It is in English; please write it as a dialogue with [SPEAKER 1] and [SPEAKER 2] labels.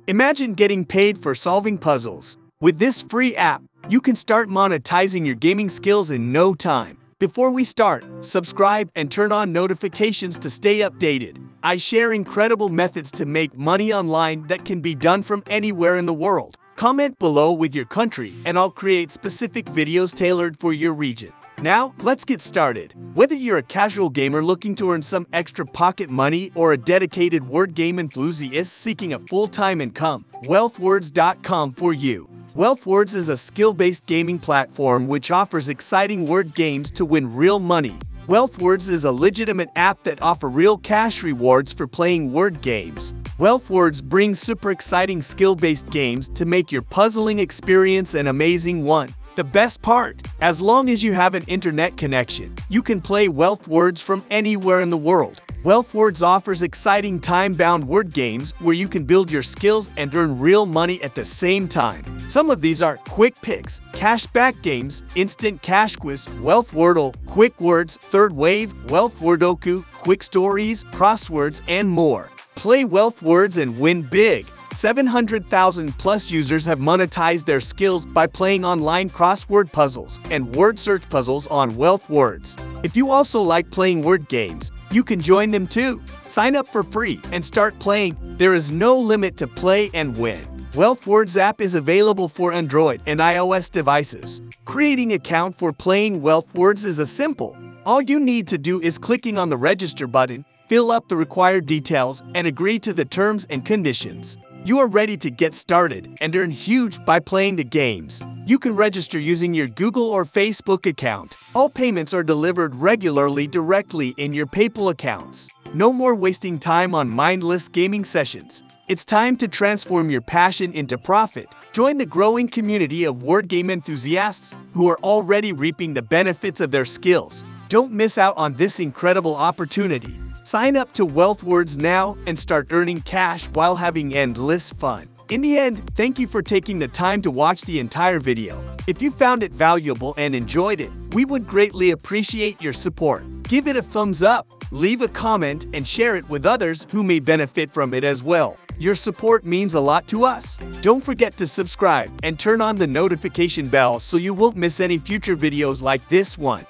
[SPEAKER 1] Imagine getting paid for solving puzzles. With this free app, you can start monetizing your gaming skills in no time. Before we start, subscribe and turn on notifications to stay updated. I share incredible methods to make money online that can be done from anywhere in the world. Comment below with your country and I'll create specific videos tailored for your region. Now, let's get started. Whether you're a casual gamer looking to earn some extra pocket money or a dedicated word game enthusiast seeking a full-time income, wealthwords.com for you. Wealthwords is a skill-based gaming platform which offers exciting word games to win real money. Wealthwords is a legitimate app that offers real cash rewards for playing word games. Wealthwords brings super exciting skill-based games to make your puzzling experience an amazing one. The best part, as long as you have an internet connection, you can play Wealthwords from anywhere in the world. Wealthwords offers exciting time-bound word games where you can build your skills and earn real money at the same time. Some of these are Quick Picks, Cashback Games, Instant Cash Quiz, Wealthwordle, Quick Words, Third Wave, Wealthwordoku, Quick Stories, Crosswords, and more. Play Wealthwords and win big! 700,000 plus users have monetized their skills by playing online crossword puzzles and word search puzzles on Wealthwords. If you also like playing word games, you can join them too. Sign up for free and start playing. There is no limit to play and win. Wealthwords app is available for Android and iOS devices. Creating an account for playing Wealthwords is simple. All you need to do is clicking on the register button, fill up the required details, and agree to the terms and conditions. You are ready to get started and earn huge by playing the games. You can register using your Google or Facebook account. All payments are delivered regularly directly in your PayPal accounts. No more wasting time on mindless gaming sessions. It's time to transform your passion into profit. Join the growing community of word game enthusiasts who are already reaping the benefits of their skills. Don't miss out on this incredible opportunity. Sign up to Wealthwords now and start earning cash while having endless fun. In the end, thank you for taking the time to watch the entire video. If you found it valuable and enjoyed it, we would greatly appreciate your support. Give it a thumbs up, leave a comment, and share it with others who may benefit from it as well. Your support means a lot to us. Don't forget to subscribe and turn on the notification bell so you won't miss any future videos like this one.